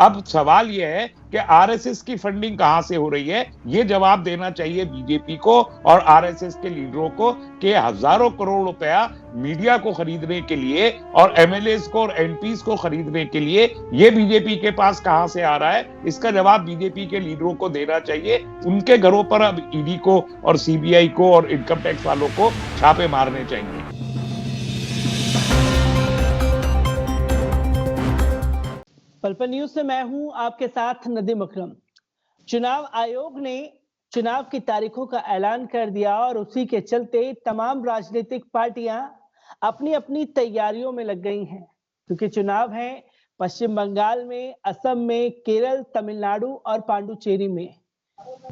अब सवाल यह है कि आरएसएस की फंडिंग कहां से हो रही है, ये जवाब देना चाहिए बीजेपी को और आरएसएस के लीडरों को कि हजारों करोड़ रुपया मीडिया को खरीदने के लिए और एमएलएस को और एमपीस को खरीदने के लिए ये बीजेपी के पास कहां से आ रहा है। इसका जवाब बीजेपी के लीडरों को देना चाहिए। उनके घरों पर अब ईडी को और सीबीआई को और इनकम टैक्स वालों को छापे मारने चाहिए। पल न्यूज से मैं हूं आपके साथ नदीम अकरम। चुनाव आयोग ने चुनाव की तारीखों का ऐलान कर दिया और उसी के चलते तमाम राजनीतिक पार्टियां अपनी अपनी तैयारियों में लग गई हैं, क्योंकि चुनाव है पश्चिम बंगाल में, असम में, केरल, तमिलनाडु और पांडुचेरी में।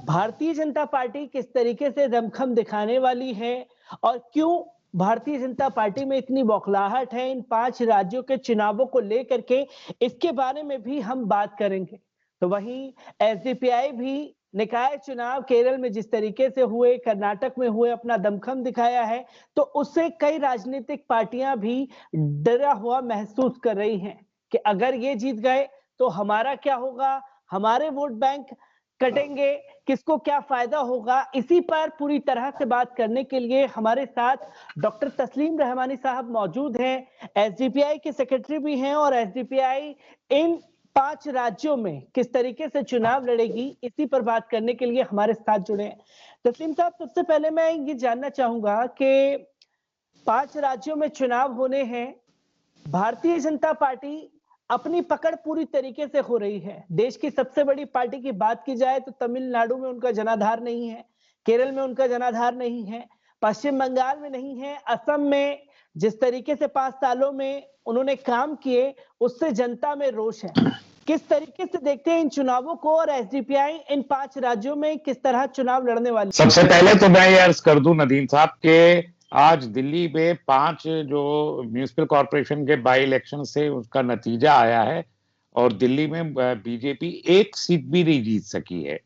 भारतीय जनता पार्टी किस तरीके से दमखम दिखाने वाली है और क्यों भारतीय जनता पार्टी में इतनी बौखलाहट है इन 5 राज्यों के चुनावों को लेकर के, इसके बारे में भी हम बात करेंगे। तो वहीं एसडीपीआई भी निकाय चुनाव केरल में जिस तरीके से हुए, कर्नाटक में हुए, अपना दमखम दिखाया है, तो उससे कई राजनीतिक पार्टियां भी डरा हुआ महसूस कर रही हैं कि अगर ये जीत गए तो हमारा क्या होगा, हमारे वोट बैंक कटेंगे, किसको क्या फायदा होगा। इसी पर पूरी तरह से बात करने के लिए हमारे साथ डॉक्टर तस्लीम रहमानी साहब मौजूद हैं, एसडीपीआई के सेक्रेटरी भी हैं और एसडीपीआई इन 5 राज्यों में किस तरीके से चुनाव लड़ेगी, इसी पर बात करने के लिए हमारे साथ जुड़े हैं। तस्लीम साहब, सबसे पहले मैं ये जानना चाहूंगा कि 5 राज्यों में चुनाव होने हैं, भारतीय जनता पार्टी अपनी पकड़ पूरी तरीके से हो रही है। देश की सबसे बड़ी पार्टी की बात की जाए तो तमिलनाडु में उनका जनाधार नहीं है, केरल में उनका जनाधार नहीं है, पश्चिम बंगाल में नहीं है, असम में जिस तरीके से 5 सालों में उन्होंने काम किए उससे जनता में रोष है। किस तरीके से देखते हैं इन चुनावों को और एसडीपीआई इन 5 राज्यों में किस तरह चुनाव लड़ने वाली? सबसे पहले तो मैं ये अर्ज कर दूं नदीम साहब के आज दिल्ली में 5 जो म्यूनिसिपल कॉर्पोरेशन के बाई इलेक्शन से उसका नतीजा आया है और दिल्ली में बीजेपी 1 सीट भी नहीं जीत सकी है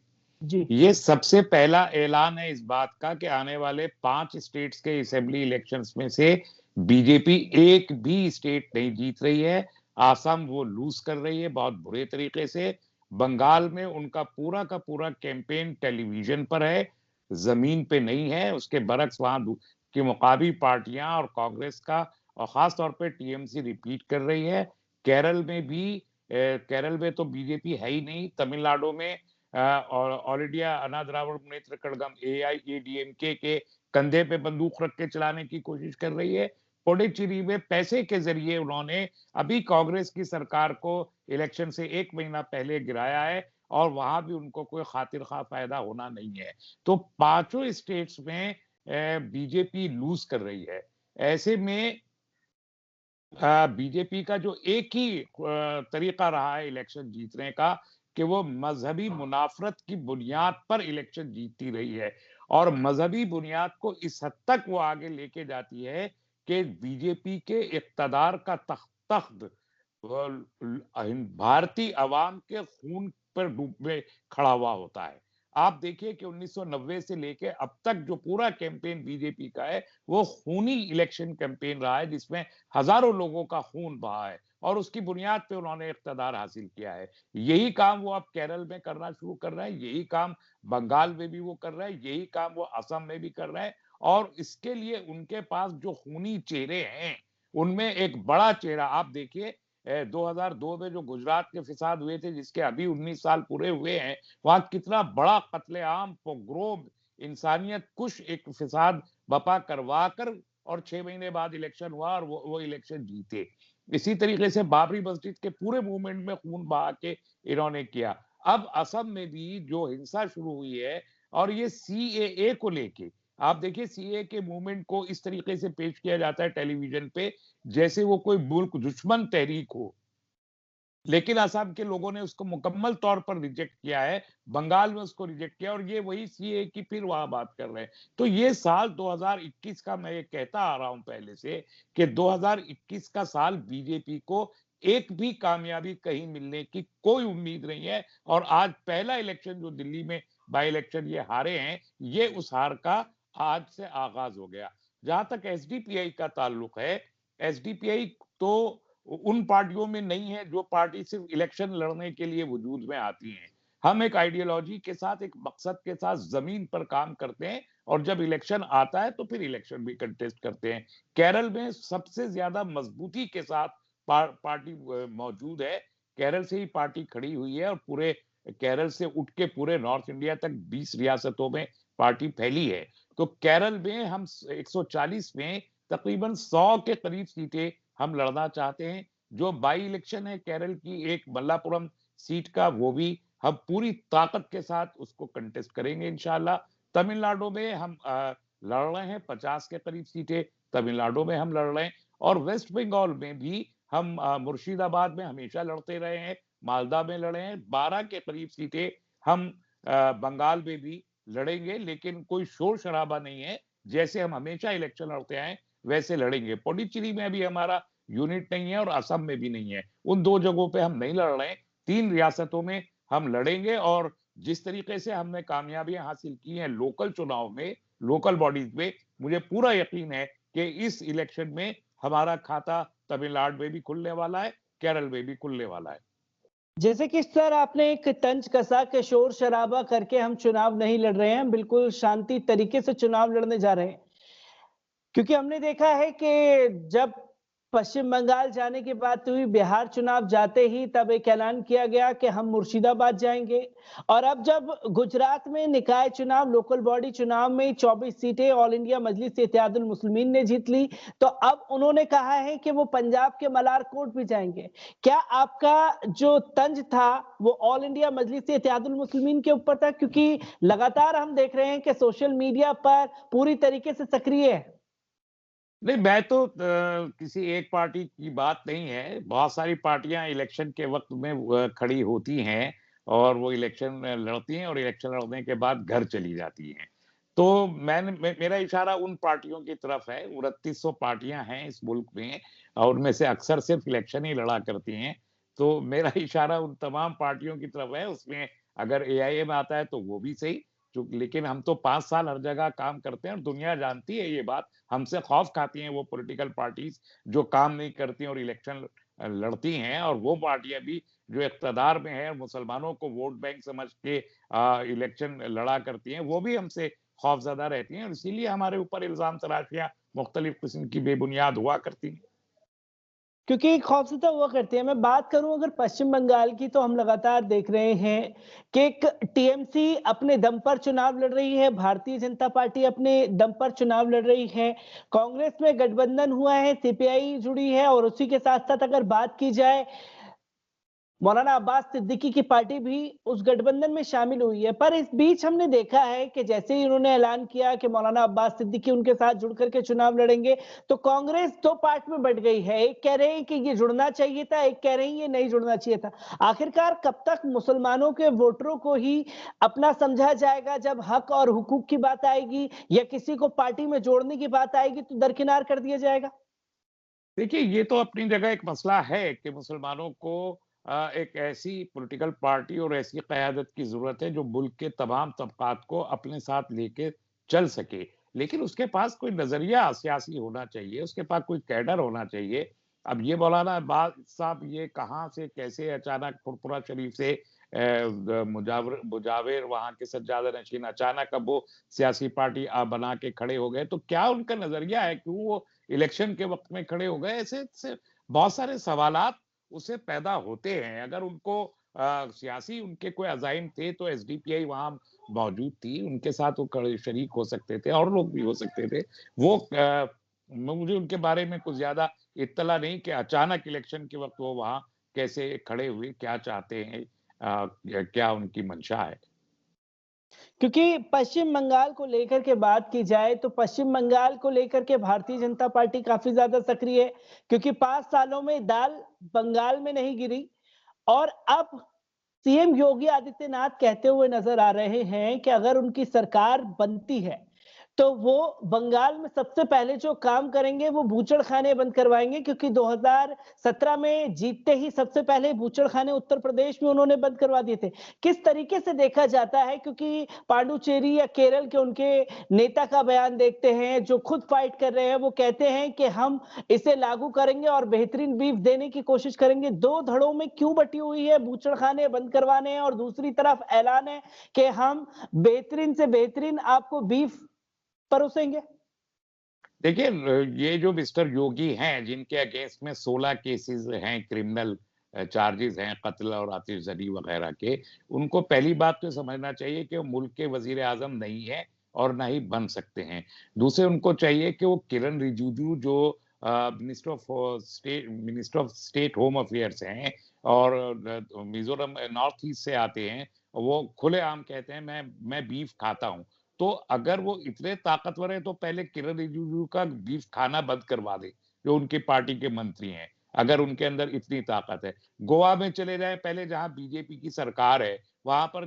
जी। ये सबसे पहला ऐलान है इस बात का कि आने वाले 5 स्टेट्स के असेंबली इलेक्शंस में से बीजेपी एक भी स्टेट नहीं जीत रही है। आसाम वो लूज कर रही है बहुत बुरे तरीके से। बंगाल में उनका पूरा का पूरा कैंपेन टेलीविजन पर है, जमीन पे नहीं है। उसके बरक्स वहां की मुकाबली पार्टियां और कांग्रेस का और खास तौर पे टीएमसी रिपीट कर रही है। केरल में भी केरल में तो बीजेपी है ही नहीं। तमिलनाडु में और ऑल इंडिया अन्ना द्राविड़ मुनेत्र कड़गम एआईएडीएमके के कंधे पे बंदूक रख के चलाने की कोशिश कर रही है। पुडुचेरी में पैसे के जरिए उन्होंने अभी कांग्रेस की सरकार को इलेक्शन से 1 महीना पहले गिराया है और वहां भी उनको कोई खातिर खा फायदा होना नहीं है। तो 5 स्टेट्स में बीजेपी लूज कर रही है। ऐसे में बीजेपी का जो एक ही तरीका रहा है इलेक्शन जीतने का कि वो मजहबी मुनाफरत की बुनियाद पर इलेक्शन जीतती रही है और मजहबी बुनियाद को इस हद तक वो आगे लेके जाती है कि बीजेपी के इक्तदार का तख्त भारतीय अवाम के खून पर डूबे खड़ा हुआ होता है। आप देखिए कि 1990 से लेके अब तक जो पूरा कैंपेन बीजेपी का है वो खूनी इलेक्शन कैंपेन रहा है जिसमें हजारों लोगों का खून बहा है और उसकी बुनियाद पे उन्होंने इख्तियार हासिल किया है। यही काम वो अब केरल में करना शुरू कर रहे हैं, यही काम बंगाल में भी वो कर रहे हैं, यही काम वो असम में भी कर रहे हैं और इसके लिए उनके पास जो खूनी चेहरे हैं उनमें एक बड़ा चेहरा आप देखिए 2002 में जो गुजरात के फिसाद हुए थे जिसके अभी 19 साल पूरे हुए हैं, वहां कितना बड़ा कत्लेआम, पोग्रोम, इंसानियत कुछ एक फिसाद बपा करवा कर और 6 महीने बाद इलेक्शन हुआ और वो इलेक्शन जीते। इसी तरीके से बाबरी मस्जिद के पूरे मूवमेंट में खून बहा के इन्होंने किया। अब असम में भी जो हिंसा शुरू हुई है और ये सीएए को लेके आप देखिए सीएए के मूवमेंट को इस तरीके से पेश किया जाता है टेलीविजन पे जैसे वो कोई मुल्क दुश्मन तहरीक हो। लेकिन असम के लोगों ने उसको मुकम्मल तौर पर रिजेक्ट किया है, बंगाल में उसको रिजेक्ट किया और ये वही सीए की फिर वहां बात कर रहे हैं। तो ये साल 2021 का मैं ये कहता आ रहा हूं पहले से कि 2021 का साल बीजेपी को एक भी कामयाबी कहीं मिलने की कोई उम्मीद नहीं है और आज पहला इलेक्शन जो दिल्ली में बाई इलेक्शन ये हारे हैं, ये उस हार का आज से आगाज हो गया। जहां तक एसडीपीआई का ताल्लुक है, एसडीपीआई तो उन पार्टियों में नहीं है जो पार्टी सिर्फ इलेक्शन लड़ने के लिए वजूद में आती हैं। हम एक आइडियोलॉजी के साथ, एक मकसद के साथ जमीन पर काम करते हैं और जब इलेक्शन आता है तो फिर इलेक्शन भी कंटेस्ट करते हैं। केरल में सबसे ज्यादा मजबूती के साथ पार्टी मौजूद है। केरल से ही पार्टी खड़ी हुई है और पूरे केरल से उठ के पूरे नॉर्थ इंडिया तक 20 रियासतों में पार्टी फैली है। तो केरल में हम 140 में तकरीबन 100 के करीब सीटें हम लड़ना चाहते हैं। जो बाई इलेक्शन है केरल की एक मल्लापुरम सीट का, वो भी हम पूरी ताकत के साथ उसको कंटेस्ट करेंगे इंशाल्लाह। तमिलनाडु में हम लड़ रहे हैं 50 के करीब सीटें तमिलनाडु में हम लड़ रहे हैं। और वेस्ट बंगाल में भी हम मुर्शिदाबाद में हमेशा लड़ते रहे हैं, मालदा में लड़े हैं। 12 के करीब सीटें हम बंगाल में भी लड़ेंगे, लेकिन कोई शोर शराबा नहीं है। जैसे हम हमेशा इलेक्शन लड़ते आए वैसे लड़ेंगे। पुडुचेरी में भी हमारा यूनिट नहीं है और असम में भी नहीं है। उन 2 जगहों पे हम नहीं लड़ रहे हैं। 3 रियासतों में हम लड़ेंगे और जिस तरीके से हमने कामयाबियां हासिल की हैं लोकल चुनाव में, लोकल बॉडीज में, मुझे पूरा यकीन है कि इस इलेक्शन में हमारा खाता तमिलनाडु में भी खुलने वाला है, केरल में भी खुलने वाला है। जैसे कि सर आपने एक तंज कसा के शोर शराबा करके हम चुनाव नहीं लड़ रहे हैं, हम बिल्कुल शांति तरीके से चुनाव लड़ने जा रहे हैं। क्योंकि हमने देखा है कि जब पश्चिम बंगाल जाने की बात हुई, बिहार चुनाव जाते ही तब एक ऐलान किया गया कि हम मुर्शिदाबाद जाएंगे। और अब जब गुजरात में निकाय चुनाव, लोकल बॉडी चुनाव में 24 सीटें ऑल इंडिया मजलिस इत्तेहादुल मुस्लिमीन ने जीत ली, तो अब उन्होंने कहा है कि वो पंजाब के मलारकोट भी जाएंगे। क्या आपका जो तंज था वो ऑल इंडिया मजलिस इत्तेहादुल मुस्लिमीन के ऊपर था? क्योंकि लगातार हम देख रहे हैं कि सोशल मीडिया पर पूरी तरीके से सक्रिय है। नहीं, मैं तो किसी एक पार्टी की बात नहीं है। बहुत सारी पार्टियां इलेक्शन के वक्त में खड़ी होती हैं और वो इलेक्शन लड़ती हैं और इलेक्शन लड़ने के बाद घर चली जाती हैं। तो मेरा इशारा उन पार्टियों की तरफ है। 2900 पार्टियां हैं इस मुल्क में और उनमें से अक्सर सिर्फ इलेक्शन ही लड़ा करती हैं। तो मेरा इशारा उन तमाम पार्टियों की तरफ है। उसमें अगर एआईएम आता है तो वो भी सही। लेकिन हम तो 5 साल हर जगह काम करते हैं और दुनिया जानती है ये बात। हमसे खौफ खाती हैं वो पॉलिटिकल पार्टीज जो काम नहीं करती और इलेक्शन लड़ती हैं, और वो पार्टियां भी जो इक़्तिदार में है, मुसलमानों को वोट बैंक समझ के इलेक्शन लड़ा करती हैं, वो भी हमसे खौफज़दा रहती हैं और इसीलिए हमारे ऊपर इल्ज़ाम तराशियां मुख्तलिफ किस्म की बेबुनियाद हुआ करती हैं। क्योंकि खौफज़दा हुआ करती है। मैं बात करूं अगर पश्चिम बंगाल की, तो हम लगातार देख रहे हैं कि एक टीएमसी अपने दम पर चुनाव लड़ रही है, भारतीय जनता पार्टी अपने दम पर चुनाव लड़ रही है, कांग्रेस में गठबंधन हुआ है, सीपीआई जुड़ी है और उसी के साथ साथ अगर बात की जाए मौलाना अब्बास सिद्दीकी की पार्टी भी उस गठबंधन में शामिल हुई है। पर इस बीच हमने देखा है कि जैसे ही उन्होंने ऐलान किया कि मौलाना अब्बास सिद्दीकी उनके साथ जुड़ करके चुनाव लड़ेंगे, तो कांग्रेस 2 पार्ट में बट गई है। एक कह रहे हैं कि ये जुड़ना चाहिए था, एक कह रहे हैं ये नहीं जुड़ना चाहिए था। आखिरकार कब तक मुसलमानों के वोटरों को ही अपना समझा जाएगा? जब हक और हुकूक की बात आएगी या किसी को पार्टी में जोड़ने की बात आएगी तो दरकिनार कर दिया जाएगा? देखिए, ये तो अपनी जगह एक मसला है कि मुसलमानों को एक ऐसी पॉलिटिकल पार्टी और ऐसी क़यादत की ज़रूरत है जो मुल्क के तमाम तबक़ात को अपने साथ लेके चल सके। लेकिन उसके पास कोई नज़रिया सियासी होना चाहिए, उसके पास कोई कैडर होना चाहिए। अब ये मौलाना अब्बास साहब ये कहाँ से कैसे अचानक फुरफुरा शरीफ से मुजाविर वहाँ के सज्जादा नशीन अचानक अब वो सियासी पार्टी बना के खड़े हो गए। तो क्या उनका नज़रिया है? क्यों वो इलेक्शन के वक़्त में खड़े हो गए? ऐसे बहुत सारे सवालात उससे पैदा होते हैं। अगर उनको सियासी उनके कोई अज़ाइम थे तो एसडीपीआई वहाँ मौजूद थी, उनके साथ वो खड़े शरीक हो सकते थे और लोग भी हो सकते थे। वो मुझे उनके बारे में कुछ ज़्यादा इत्तला नहीं कि अचानक इलेक्शन के वक़्त वो वहाँ कैसे खड़े हुए, क्या चाहते हैं, क्या उनकी मंशा है। क्योंकि पश्चिम बंगाल को लेकर के बात की जाए तो पश्चिम बंगाल को लेकर के भारतीय जनता पार्टी काफी ज्यादा सक्रिय है, क्योंकि 5 सालों में दाल बंगाल में नहीं गिरी। और अब सीएम योगी आदित्यनाथ कहते हुए नजर आ रहे हैं कि अगर उनकी सरकार बनती है तो वो बंगाल में सबसे पहले जो काम करेंगे वो बूचड़खाने बंद करवाएंगे, क्योंकि 2017 में जीतते ही सबसे पहले बूचड़खाने उत्तर प्रदेश में उन्होंने बंद करवा दिए थे। किस तरीके से देखा जाता है, क्योंकि पांडुचेरी या केरल के उनके नेता का बयान देखते हैं जो खुद फाइट कर रहे हैं, वो कहते हैं कि हम इसे लागू करेंगे और बेहतरीन बीफ देने की कोशिश करेंगे। दो धड़ों में क्यों बटी हुई है, बूचड़खाने बंद करवाने हैं और दूसरी तरफ ऐलान है कि हम बेहतरीन से बेहतरीन आपको बीफ परोसेंगे। देखिए, ये जो मिस्टर योगी हैं, जिनके अगेंस्ट में 16 केसेस हैं, क्रिमिनल चार्जेस हैं, कत्ल और आतिशबाजी वगैरह के, उनको पहली बात तो समझना चाहिए कि वो मुल्क के वजीर आजम नहीं है और ना ही बन सकते हैं। दूसरे, उनको चाहिए कि वो किरण रिजिजू जो minister of state home affairs हैं और मिजोरम नॉर्थ ईस्ट से आते हैं, वो खुलेआम कहते हैं मैं बीफ खाता हूं। तो अगर वो इतने ताकतवर है तो पहले किरण रिजिजू का बीफ खाना बंद करवा दे, जो उनकी पार्टी के मंत्री हैं, अगर उनके अंदर इतनी ताकत है। गोवा में चले जाए पहले, जहां बीजेपी की सरकार है, वहां पर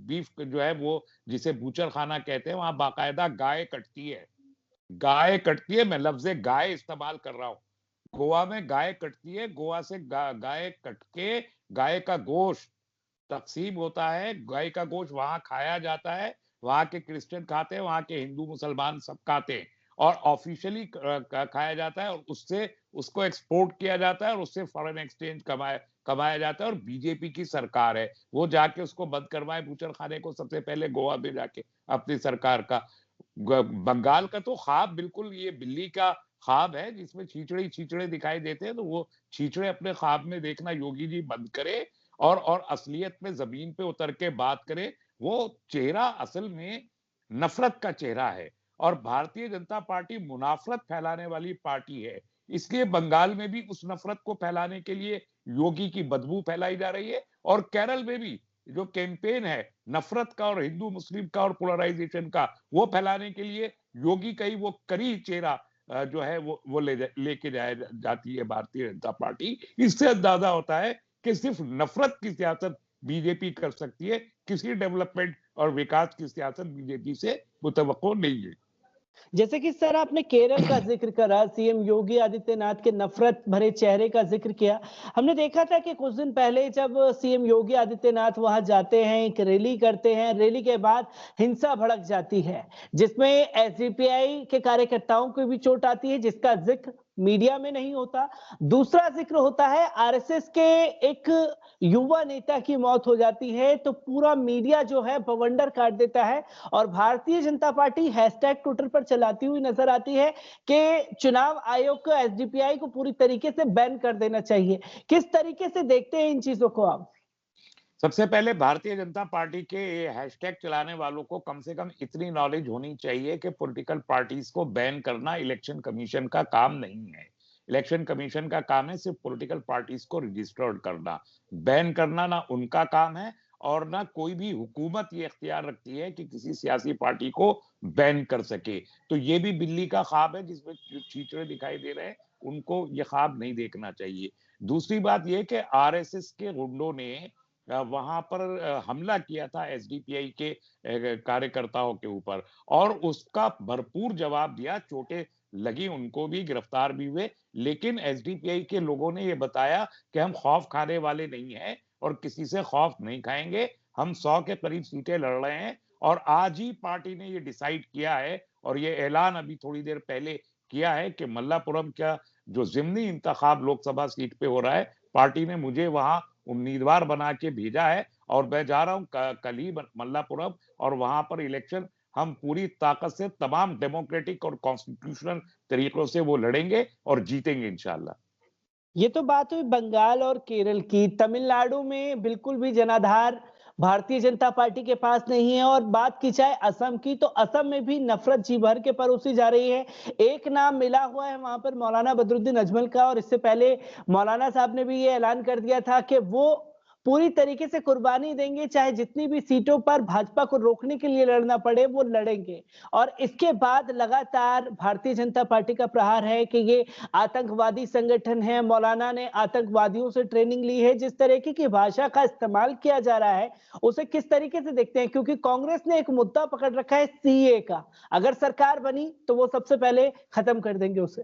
बीफ जो है वो जिसे बूचर खाना कहते हैं, वहां बाकायदा गाय कटती है। गाय कटती है, मैं लफ्ज गाय इस्तेमाल कर रहा हूं। गोवा में गाय कटती है, गोवा से गाय कट के गाय का गोश्त तकसीम होता है, गाय का गोश्त वहां खाया जाता है, वहां के क्रिश्चियन खाते हैं, वहां के हिंदू मुसलमान सब खाते हैं और ऑफिशियली खाया जाता है और उससे उसको एक्सपोर्ट किया जाता है और उससे फॉरेन एक्सचेंज कमाया कमाया जाता है। और बीजेपी की सरकार है, वो जाके उसको बंद करवाए बूचर खाने को, सबसे पहले गोवा में जाके अपनी सरकार का। बंगाल का तो ख्वाब बिल्कुल ये बिल्ली का ख्वाब है, जिसमें छींचड़े छींचड़े दिखाई देते हैं, तो वो छींचड़े अपने ख्वाब में देखना योगी जी बंद करे और असलियत में जमीन पे उतर के बात करे। वो चेहरा असल में नफरत का चेहरा है और भारतीय जनता पार्टी मुनाफरत फैलाने वाली पार्टी है। इसलिए बंगाल में भी उस नफरत को फैलाने के लिए योगी की बदबू फैलाई जा रही है और केरल में भी जो कैंपेन है नफरत का और हिंदू मुस्लिम का और पोलराइजेशन का, वो फैलाने के लिए योगी का ही वो करी चेहरा जो है वो लेके जाती है भारतीय जनता पार्टी। इससे अंदाजा होता है कि सिर्फ नफरत की सियासत बीजेपी कर सकती है, किसी डेवलपमेंट और विकास की सियासत बीजेपी से मुतवक्को नहीं है। जैसे कि सर आपने केरल का जिक्र करा, सीएम योगी आदित्यनाथ के नफरत भरे चेहरे का जिक्र किया। हमने देखा था कि कुछ दिन पहले जब सीएम योगी आदित्यनाथ वहां जाते हैं, एक रैली करते हैं, रैली के बाद हिंसा भड़क जाती है, जिसमें एसडीपीआई के कार्यकर्ताओं को भी चोट आती है, जिसका जिक्र मीडिया में नहीं होता। दूसरा जिक्र होता है आरएसएस के एक युवा नेता की मौत हो जाती है, तो पूरा मीडिया जो है बवंडर काट देता है और Bharatiya Janata party hashtag Twitter पर चलाती हुई नजर आती है कि चुनाव आयोग को, एसडीपीआई को पूरी तरीके से बैन कर देना चाहिए। किस तरीके से देखते हैं इन चीजों को आप? सबसे पहले भारतीय जनता पार्टी के हैशटैग चलाने वालों को कम से कम इतनी नॉलेज होनी चाहिए कि पॉलिटिकल पार्टीज को बैन करना इलेक्शन कमीशन का काम नहीं है। इलेक्शन कमीशन का काम है सिर्फ पॉलिटिकल पार्टीज को रजिस्टर्ड करना। बैन करना ना उनका काम है और ना कोई भी हुकूमत ये इख्तियार रखती है कि किसी सियासी पार्टी को बैन कर सके। तो ये भी बिल्ली का ख्वाब है, जिसमें जो छींचड़े दिखाई दे रहे हैं उनको ये ख्वाब नहीं देखना चाहिए। दूसरी बात यह कि आरएसएस के गुंडों ने वहां पर हमला किया था एसडीपीआई के कार्यकर्ताओं के ऊपर और उसका भरपूर जवाब दिया। चोटें लगी, उनको भी गिरफ्तार भी हुए, लेकिन एसडीपीआई के लोगों ने ये बताया कि हम खौफ खाने वाले नहीं हैं और किसी से खौफ नहीं खाएंगे। हम 100 के करीब सीटें लड़ रहे हैं और आज ही पार्टी ने ये डिसाइड किया है और ये ऐलान अभी थोड़ी देर पहले किया है कि मल्लापुरम का जो जिमनी इंतखाब लोकसभा सीट पे हो रहा है, पार्टी ने मुझे वहां उम्मीदवार बना के भेजा है और मैं जा रहा हूं कल ही मल्लापुरम और वहां पर इलेक्शन हम पूरी ताकत से तमाम डेमोक्रेटिक और कॉन्स्टिट्यूशनल तरीकों से वो लड़ेंगे और जीतेंगे इंशाल्लाह। ये तो बात हुई बंगाल और केरल की। तमिलनाडु में बिल्कुल भी जनाधार भारतीय जनता पार्टी के पास नहीं है और बात की जाए असम की, तो असम में भी नफरत जी भर के परोसी जा रही है। एक नाम मिला हुआ है वहां पर मौलाना बदरुद्दीन अजमल का और इससे पहले मौलाना साहब ने भी ये ऐलान कर दिया था कि वो पूरी तरीके से कुर्बानी देंगे, चाहे जितनी भी सीटों पर भाजपा को रोकने के लिए लड़ना पड़े वो लड़ेंगे। और इसके बाद लगातार भारतीय जनता पार्टी का प्रहार है कि ये आतंकवादी संगठन है, मौलाना ने आतंकवादियों से ट्रेनिंग ली है। जिस तरीके की भाषा का इस्तेमाल किया जा रहा है उसे किस तरीके से देखते हैं? क्योंकि कांग्रेस ने एक मुद्दा पकड़ रखा है सीए का, अगर सरकार बनी तो वो सबसे पहले खत्म कर देंगे उसे।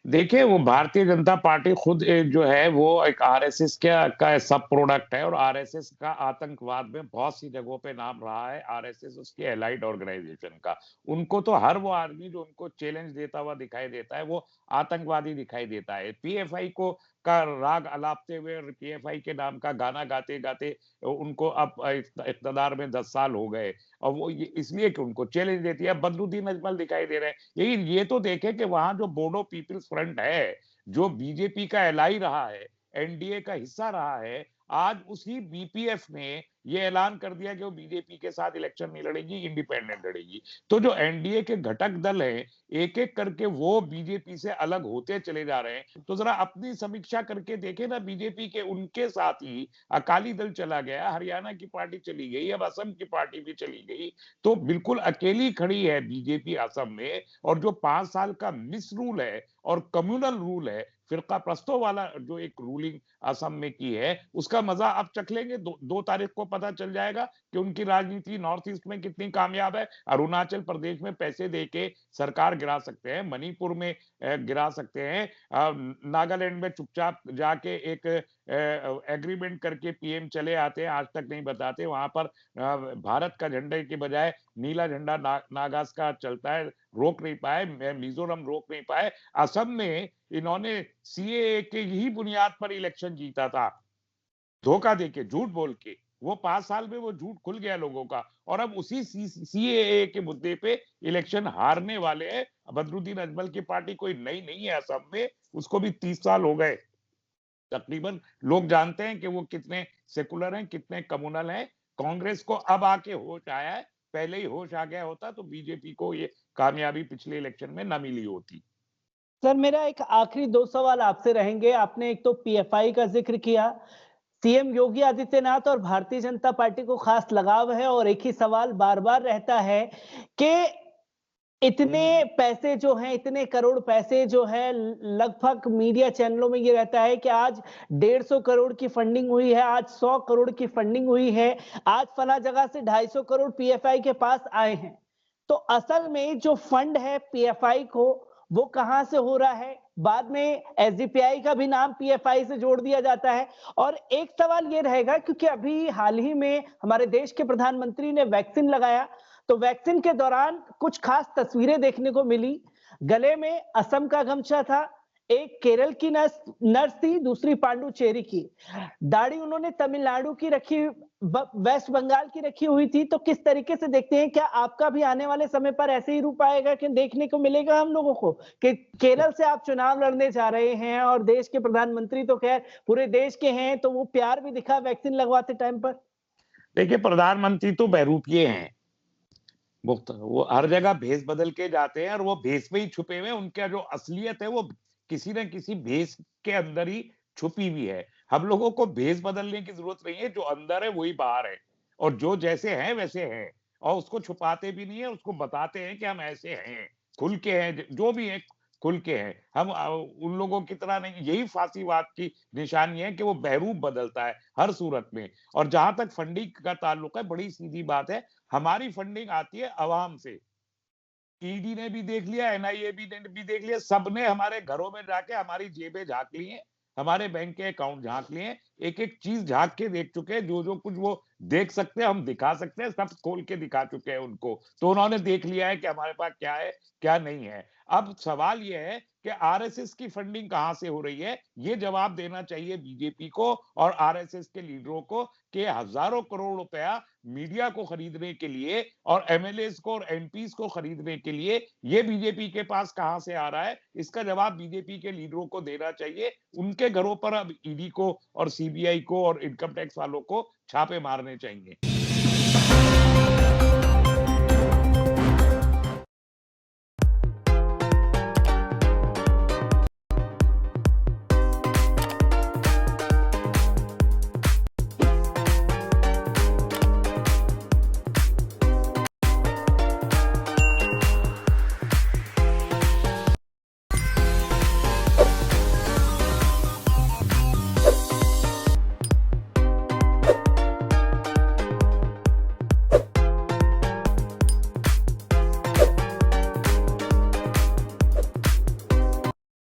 देखिए, वो भारतीय जनता पार्टी खुद जो है वो एक आरएसएस का सब प्रोडक्ट है, और आरएसएस का आतंकवाद में बहुत सी जगहों पे नाम रहा है। आरएसएस उसकी एलाइड ऑर्गेनाइजेशन का, उनको तो हर वो आदमी जो उनको चैलेंज देता हुआ दिखाई देता है वो आतंकवादी दिखाई देता है। पीएफआई को का राग अलापते हुए और पीएफआई के नाम का गाना गाते गाते उनको अब इक़्तिदार में 10 साल हो गए, और वो इसलिए कि उनको चैलेंज देती है। अब बदरुद्दीन अजमल दिखाई दे रहे हैं। ये तो देखें कि वहां जो बोडो पीपल्स फ्रंट है, जो बीजेपी का एलाई रहा है, एनडीए का हिस्सा रहा है, आज उसी बीपीएफ ने ये ऐलान कर दिया कि वो बीजेपी के साथ इलेक्शन नहीं लड़ेगी, इंडिपेंडेंट लड़ेगी। तो जो एनडीए के घटक दल हैं, एक-एक करके वो बीजेपी से अलग होते चले जा रहे हैं। तो जरा अपनी समीक्षा करके देखें ना, बीजेपी के उनके साथ ही अकाली दल चला गया, हरियाणा की पार्टी चली गई, अब असम की पार्टी भी चली गई। तो बिल्कुल अकेली खड़ी है बीजेपी असम में, और जो 5 साल का मिसरूल है और कम्युनल रूल है, फिरका प्रस्तों वाला जो एक रूलिंग असम में की है, उसका मजा अब चख लेंगे। 2 तारीख को पता चल जाएगा कि उनकी राजनीति नॉर्थ ईस्ट में कितनी कामयाब है। अरुणाचल प्रदेश में पैसे देके सरकार गिरा सकते हैं, मणिपुर में गिरा सकते हैं, नागालैंड में चुपचाप जाके एक एग्रीमेंट करके पीएम चले आते हैं, आज तक नहीं बताते। वहां पर भारत का झंडे के बजाय नीला झंडा नागास का चलता है, रोक नहीं पाए। मिजोरम रोक नहीं पाए। असम में इन्होंने सीएए के ही बुनियाद पर इलेक्शन जीता था, धोखा देके, झूठ बोल के। वो 5 साल में वो झूठ खुल गया लोगों का, और अब उसी सीएए के मुद्दे पे इलेक्शन हारने वाले हैं। बदरुद्दीन अजमल की पार्टी कोई नई नहीं है असम में, उसको भी 30 साल हो गए तकरीबन। लोग जानते हैं कि वो कितने सेकुलर हैं, कितने कम्युनल हैं। कांग्रेस को अब आके होश आया है, पहले ही होश आ गया होता तो बीजेपी को ये कामयाबी पिछले इलेक्शन में न मिली होती। सर, मेरा एक आखिरी 2 सवाल आपसे रहेंगे। आपने एक तो पीएफआई का जिक्र किया, सीएम योगी आदित्यनाथ और भारतीय जनता पार्टी को खास लगाव है, और एक ही सवाल बार-बार रहता है कि इतने पैसे जो हैं, इतने करोड़ पैसे जो है, लगभग मीडिया चैनलों में ये रहता है कि आज 150 करोड़ की फंडिंग हुई है, आज 100 करोड़ की फंडिंग हुई है, आज फला जगह से 250 करोड़ पीएफआई के पास आए हैं। तो असल में जो फंड है पीएफआई को, वो कहां से हो रहा है? बाद में एसडीपीआई का भी नाम पीएफआई से जोड़ दिया जाता है। और एक सवाल ये रहेगा, क्योंकि अभी हाल ही में हमारे देश के प्रधानमंत्री ने वैक्सीन लगाया, तो वैक्सीन के दौरान कुछ खास तस्वीरें देखने को मिली। गले में असम का गमछा था, एक केरल की नर्स थी, दूसरी पांडुचेरी की। दाढ़ी उन्होंने तमिलनाडु की रखी, वेस्ट बंगाल की रखी हुई थी। तो किस तरीके से देखते हैं, क्या आपका भी आने वाले समय पर ऐसे ही रूप आएगा कि देखने को मिलेगा हम लोगों को कि केरल से आप चुनाव लड़ने जा रहे हैं, और देश के प्रधानमंत्री तो खैर पूरे देश के हैं, तो वो प्यार भी दिखा वैक्सीन लगवाते टाइम पर? देखिए, प्रधानमंत्री तो बहरूपिये हैं, मुफ्त वो हर जगह भेष बदल के जाते हैं, और वो भेष में ही छुपे हुए हैं। उनका जो असलियत है वो किसी न किसी भेष के अंदर ही छुपी हुई है। हम लोगों को भेष बदलने की जरूरत नहीं है, जो अंदर है वही बाहर है, और जो जैसे हैं वैसे हैं, और उसको छुपाते भी नहीं है, उसको बताते हैं कि हम ऐसे हैं, खुल के हैं, जो भी है खुल के हैं। हम उन लोगों की तरह नहीं। यही फांसीवाद की निशानी है कि वो बहरूप बदलता है हर सूरत में। और जहां तक फंडिंग का ताल्लुक है, बड़ी सीधी बात है, हमारी फंडिंग आती है अवाम से। ईडी ने भी देख लिया, एनआईए ने भी देख लिया, सबने हमारे घरों में जाके हमारी जेबें झांक ली हैं, हमारे बैंक के अकाउंट झांक लिए हैं, एक-एक चीज झांक के देख चुके हैं। जो-जो कुछ वो देख सकते हैं, हम दिखा सकते हैं, सब खोल के दिखा चुके हैं उनको। तो उन्होंने देख लिया है कि हमारे पास क्या है, क्या नहीं है। अब सवाल ये है कि आरएसएस की फंडिंग कहां से हो रही है, ये जवाब देना चाहिए बीजेपी को और आरएसएस के लीडरों को, कि हजारों करोड़ रुपया मीडिया को खरीदने के लिए और एमएलएस को और एमपीस को खरीदने के लिए ये बीजेपी के पास कहां से आ रहा है, इसका जवाब बीजेपी के लीडरों को देना चाहिए। उनके घरों पर अब ईडी को और सीबीआई को और इनकम टैक्स वालों को छापे मारने चाहिए।